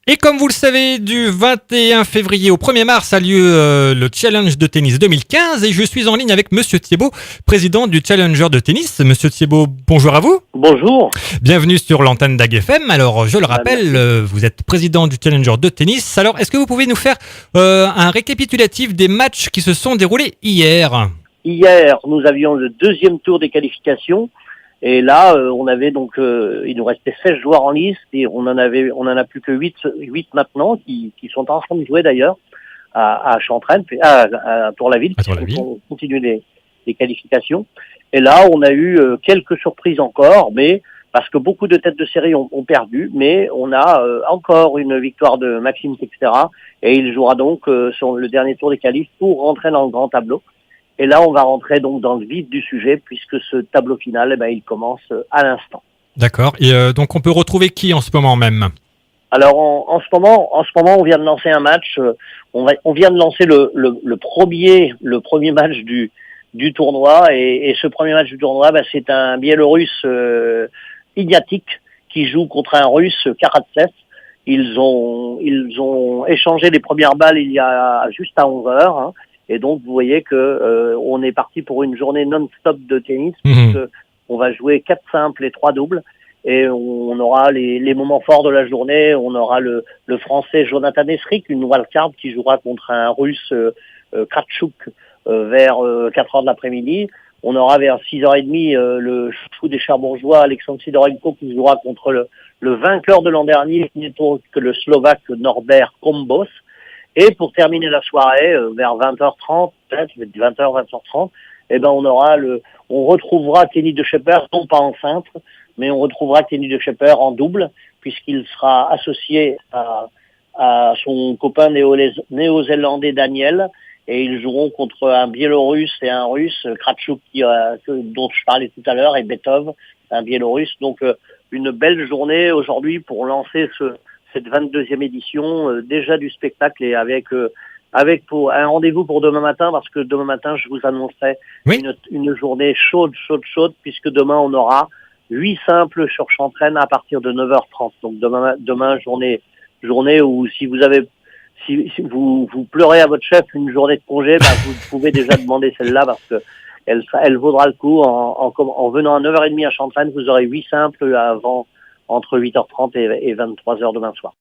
Et comme vous le savez, du 21 février au 1er mars a lieu le Challenge de tennis 2015 et je suis en ligne avec Monsieur Thiebaud, président du Challenger de tennis. Monsieur Thiebaud, bonjour à vous. Bonjour. Bienvenue sur l'antenne d'AGFM. Alors, je le rappelle, Merci. vous êtes président du Challenger de tennis. Alors, est-ce que vous pouvez nous faire un récapitulatif des matchs qui se sont déroulés hier? Hier, nous avions le deuxième tour des qualifications. Et là, on avait donc, il nous restait 16 joueurs en liste et on en a plus que 8 maintenant qui sont en train de jouer d'ailleurs à Chantraine, à Tour-la-Ville, À Tour-la-Ville. on continue les qualifications. Et là, on a eu quelques surprises encore, mais parce que beaucoup de têtes de série ont perdu, mais on a encore une victoire de Maxime Texera et il jouera donc sur le dernier tour des qualifs pour rentrer dans le grand tableau. Et là, on va rentrer donc dans le vif du sujet puisque ce tableau final, il commence à l'instant. D'accord. Et donc, on peut retrouver qui en ce moment même? Alors, en ce moment, on vient de lancer un match. On vient de lancer le premier match du tournoi. Et ce premier match du tournoi, c'est un Biélorusse Ignatik qui joue contre un Russe Karatsev. Ils ont échangé les premières balles il y a juste à 11 heures. Hein. Et donc, vous voyez que on est parti pour une journée non-stop de tennis, puisque on va jouer 4 simples et 3 doubles. Et on aura les moments forts de la journée. On aura le Français Jonathan Esric, une wildcard, qui jouera contre un Russe Kratchouk vers 4 heures de l'après-midi. On aura vers 6h30 le chouchou des Cherbourgeois, Alexandre Sidorenko, qui jouera contre le vainqueur de l'an dernier, qui n'est autre que le Slovaque Norbert Kombos. Et pour terminer la soirée, vers 20h30, peut-être, 20h, 20h30, on retrouvera Kenny de Schepper, non pas en simple, mais on retrouvera Kenny de Schepper en double, puisqu'il sera associé à son copain néo-zélandais Daniel, et ils joueront contre un Biélorusse et un Russe, Kratchouk, dont je parlais tout à l'heure, et Betov, un Biélorusse. Donc, une belle journée aujourd'hui pour lancer cette 22e édition, déjà du spectacle et avec un rendez-vous pour demain matin, parce que demain matin, je vous annoncerai une journée chaude, puisque demain, on aura 8 simples sur Chantraine à partir de 9h30. Donc demain journée où si vous pleurez à votre chef une journée de congé, vous pouvez déjà demander celle-là parce que elle vaudra le coup. En venant à 9h30 à Chantraine, vous aurez 8 simples entre 8h30 et 23h demain soir.